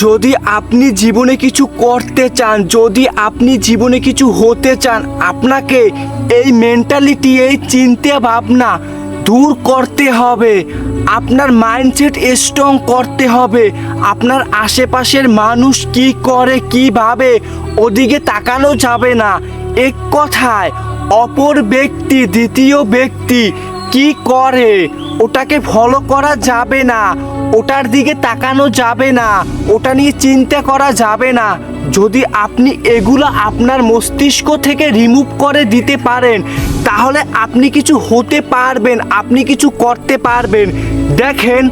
যদি আপনি জীবনে কিছু করতে চান, যদি আপনি জীবনে কিছু হতে চান, আপনাকে এই মেন্টালিটি, এই চিন্তা ভাবনা দূর করতে হবে। আপনার মাইন্ডসেট স্ট্রং করতে হবে। আপনার আশেপাশের মানুষ কি করে, কিভাবে, ওদিকে তাকানো যাবে না। এক কথায় অপর ব্যক্তি, দ্বিতীয় ব্যক্তি কি করে ওটাকে ফলো করা যাবে না, ওটার দিকে তাকানো যাবে না, ওটা নিয়ে চিন্তা করা যাবে না। যদি আপনি এগুলো আপনার মস্তিষ্ক থেকে রিমুভ করে দিতে পারেন, তাহলে আপনি কিছু হতে পারবেন, আপনি কিছু করতে পারবেন। দেখেন,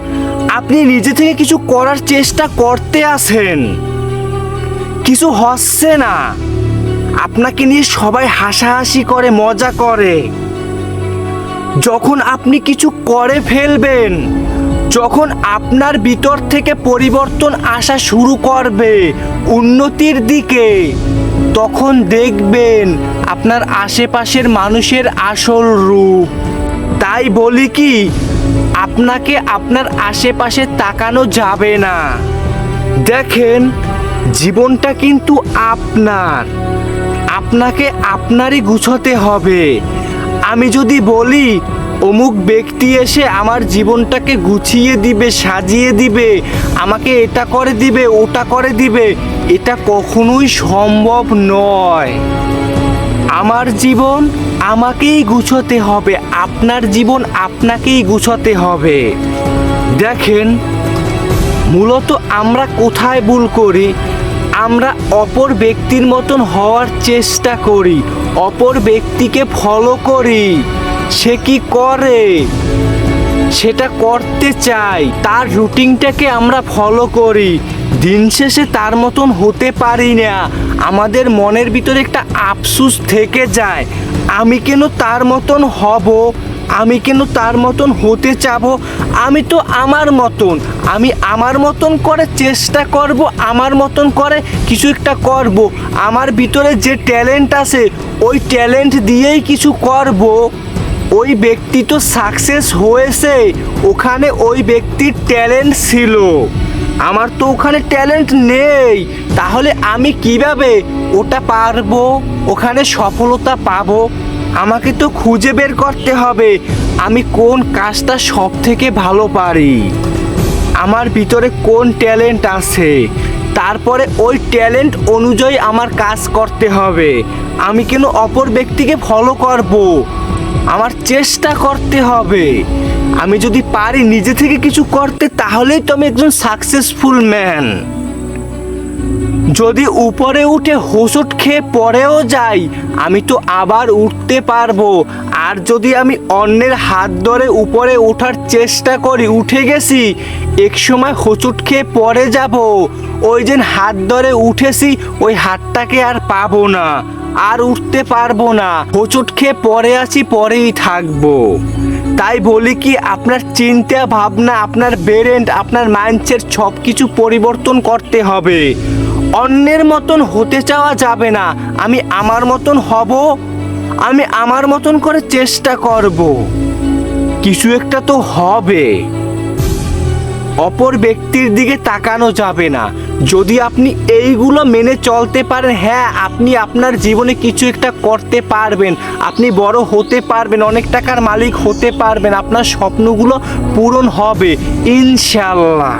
আপনি নিজে থেকে কিছু করার চেষ্টা করতে আছেন, কিছু হচ্ছে না, আপনাকে নিয়ে সবাই হাসাহাসি করে, মজা করে। যখন আপনি কিছু করে ফেলবেন, যখন আপনার ভিতর থেকে পরিবর্তন আসা শুরু করবে উন্নতির দিকে, তখন দেখবেন আপনার আশেপাশের মানুষের আসল রূপ। তাই বলি কি, আপনাকে আপনার আশেপাশে তাকানো যাবে না। দেখেন, জীবনটা কিন্তু আপনাকে আপনারই গুছোতে হবে। আমি যদি বলি অমুক ব্যক্তি এসে আমার জীবনটাকে গুছিয়ে দিবে, সাজিয়ে দিবে, আমাকে এটা করে দিবে, ওটা করে দিবে, এটা কখনোই সম্ভব নয়। আমার জীবন আমাকেই গুছোতে হবে, আপনার জীবন আপনাকেই গুছোতে হবে। দেখেন, মূলত আমরা কোথায় ভুল করি? আমরা অপর ব্যক্তির মতন হওয়ার চেষ্টা করি, অপর ব্যক্তিকে ফলো করি। সে কি করে সেটা করতে চাই, তার রুটিনটাকে আমরা ফলো করি। দিন শেষে তার মতন হতে পারি না। আমাদের মনের ভিতরে একটা আফসোস থেকে যায়, আমি কেন তার মতন হব, আমি কেন তার মতন হতে চাবো। আমি তো আমি আমার মতন করে চেষ্টা করব, আমার মতন করে কিছু একটা করব। আমার ভিতরে যে ট্যালেন্ট আছে, ওই ট্যালেন্ট দিয়েই কিছু করব। ওই ব্যক্তি তো সাকসেস হয়েছে, ওখানে ওই ব্যক্তির ট্যালেন্ট ছিল, আমার তো ওখানে ট্যালেন্ট নেই। তাহলে আমি কিভাবে ওটা পারবো, ওখানে সফলতা পাবো? আমাকে তো খুঁজে বের করতে হবে আমি কোন কাজটা সব থেকে ভালো পারি, আমার ভিতরে কোন ট্যালেন্ট আছে। তারপরে ওই ট্যালেন্ট অনুযায়ী আমার কাজ করতে হবে। আমি কেন অপর ব্যক্তিকে ফলো করব? আমার চেষ্টা করতে হবে। আমি যদি পারি নিজে থেকে কিছু করতে, তাহলেই তো আমি একজন সাকসেসফুল ম্যান। যদি উপরে উঠে হোঁচট খেয়ে পড়েও যাই, আমি তো আবার উঠতে পারবো। আর যদি আমি অন্যের হাত ধরে উপরে ওঠার চেষ্টা করি, উঠে গেছি, এক সময় হোঁচট খেয়ে পড়ে যাব, ওই যে হাত ধরে উঠেছি ওই হাতটাকে আর পাবো না, আর উঠতে পারবো না, হোঁচট খেয়ে পড়ে আছি, পরেই থাকবো। তাই বলি কি, আপনার চিন্তা ভাবনা, আপনার ব্রেন, আপনার মাইন্ডসেট সব কিছু পরিবর্তন করতে হবে। অন্যের মতন হতে চাওয়া যাবে না। আমি আমার মতন হব, আমি আমার মতন করে চেষ্টা করব, কিছু একটা তো হবে। অপর ব্যক্তির দিকে তাকানো যাবে না। যদি আপনি এইগুলো মেনে চলতে পারেন, হ্যাঁ, আপনি আপনার জীবনে কিছু একটা করতে পারবেন, আপনি বড় হতে পারবেন, অনেক টাকার মালিক হতে পারবেন, আপনার স্বপ্নগুলো পূরণ হবে ইনশাআল্লাহ।